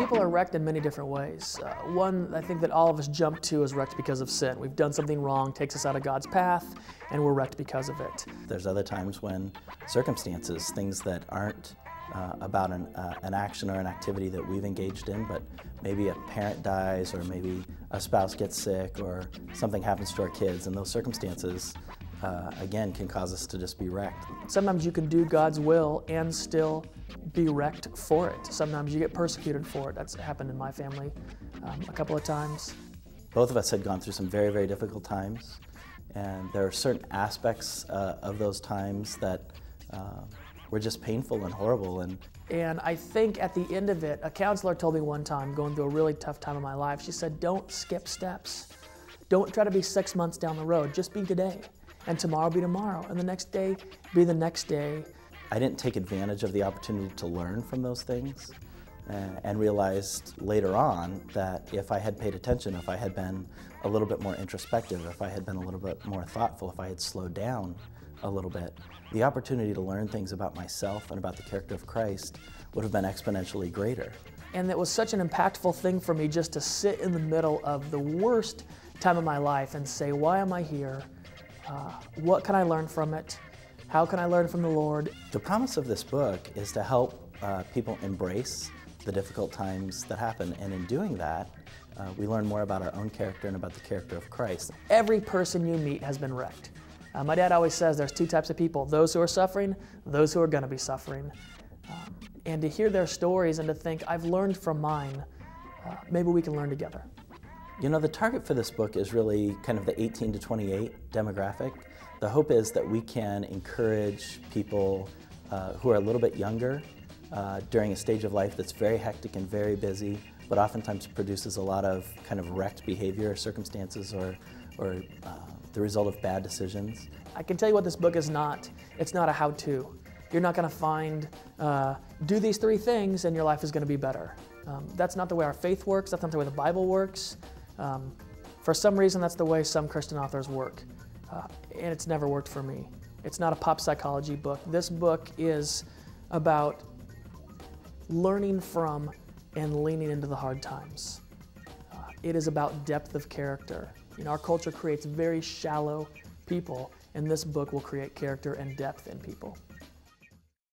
People are wrecked in many different ways. One I think that all of us jump to is wrecked because of sin. We've done something wrong, takes us out of God's path, and we're wrecked because of it. There's other times when circumstances, things that aren't about an action or an activity that we've engaged in, but maybe a parent dies or maybe a spouse gets sick or something happens to our kids, and those circumstances, again, can cause us to just be wrecked. Sometimes you can do God's will and still be wrecked for it. Sometimes you get persecuted for it. That's happened in my family a couple of times. Both of us had gone through some very, very difficult times, and there are certain aspects of those times that were just painful and horrible. And I think at the end of it, a counselor told me one time, going through a really tough time in my life, she said, don't skip steps. Don't try to be 6 months down the road. Just be today. And tomorrow be tomorrow. And the next day be the next day. I didn't take advantage of the opportunity to learn from those things and realized later on that if I had paid attention, if I had been a little bit more introspective, if I had been a little bit more thoughtful, if I had slowed down a little bit, the opportunity to learn things about myself and about the character of Christ would have been exponentially greater. And it was such an impactful thing for me just to sit in the middle of the worst time of my life and say, why am I here? What can I learn from it? How can I learn from the Lord? The promise of this book is to help people embrace the difficult times that happen, and in doing that, we learn more about our own character and about the character of Christ. Every person you meet has been wrecked. My dad always says there's two types of people, those who are suffering, those who are going to be suffering. And to hear their stories and to think, I've learned from mine, maybe we can learn together. You know, the target for this book is really kind of the 18 to 28 demographic. The hope is that we can encourage people who are a little bit younger during a stage of life that's very hectic and very busy, but oftentimes produces a lot of kind of wrecked behavior or circumstances or the result of bad decisions. I can tell you what this book is not. It's not a how-to. You're not going to find, do these 3 things and your life is going to be better. That's not the way our faith works. That's not the way the Bible works. For some reason, that's the way some Christian authors work. And it's never worked for me. It's not a pop psychology book. This book is about learning from and leaning into the hard times. It is about depth of character. You know, our culture creates very shallow people, and this book will create character and depth in people.